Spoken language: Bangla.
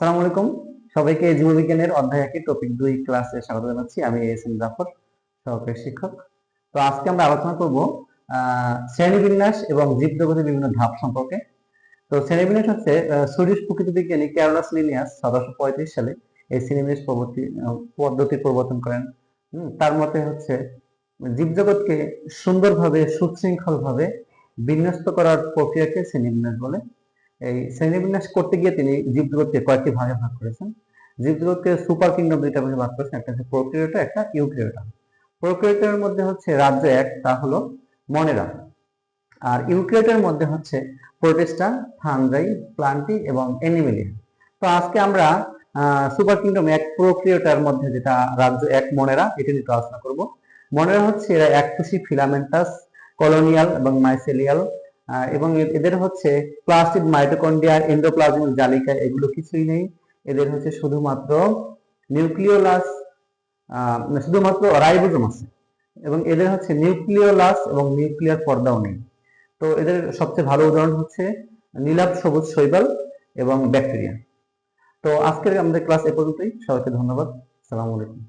আসসালামু আলাইকুম। সবাইকে জীববিজ্ঞানের অধ্যায় 1 টপিক 2 ক্লাসে স্বাগত জানাচ্ছি। আমি এস এম জাফর, সহকারী শিক্ষক। তো আজকে আমরা আলোচনা করব শ্রেণীবিন্যাস এবং জীবজগতের বিভিন্ন ধাপ সম্পর্কে। তো শ্রেণীবিন্যাস হচ্ছে সুইডিশ প্রকৃতিবিজ্ঞানী ক্যারোলাস লিনিয়াস 1735 সালে এই শ্রেণীবিন্যাস পদ্ধতি প্রবর্তন করেন। তার মতে হচ্ছে জীবজগৎকে সুন্দরভাবে সুশৃঙ্খলভাবে বিন্যস্ত করার প্রক্রিয়াকে শ্রেণীবিন্যাস বলে। এই শ্রেণীবিন্যাস করতে গিয়ে তিনি জীবজগৎকে কয়েকটি ভাগে ভাগ করেছেন। জীবজগৎকে সুপার কিংডম দুইটা ভাগে ভাগ করেছেন, একটা হচ্ছে প্রোক্রিয়েটা, একটা ইউক্রিয়েটা। প্রোক্রিয়েটার মধ্যে হচ্ছে রাজ্য এক, তা হলো মনেরা। আর ইউক্রিয়েটার মধ্যে হচ্ছে প্রোটিস্টা, ফাঙ্গাই, প্লান্টি এবং অ্যানিমেলিয়া। তো আজকে আমরা সুপার কিংডম এক প্রোক্রিয়েটার মধ্যে যেটা রাজ্য এক মনেরা, এটা নিয়ে আলোচনা করব। মনেরা হচ্ছে এরা এককোষী ফিলামেন্টাস, কলোনিয়াল এবং মাইসেলিয়াল, এবং এদের হচ্ছে প্লাস্টিড, মাইটোকন্ড্রিয়া, এন্ডোপ্লাজমিক জালিকা এগুলো কিছুই নেই। এদের হচ্ছে শুধুমাত্র নিউক্লিওলাস, শুধুমাত্র রাইবোজোম আছে, এবং এদের হচ্ছে নিউক্লিওলাস এবং নিউক্লিয়ার পর্দাও নেই। তো এদের সবচেয়ে ভালো উদাহরণ হচ্ছে নীলাভ সবুজ শৈবাল এবং ব্যাকটেরিয়া। তো আজকের আমাদের ক্লাস এ পর্যন্তই। সবাইকে ধন্যবাদ। আসসালামু আলাইকুম।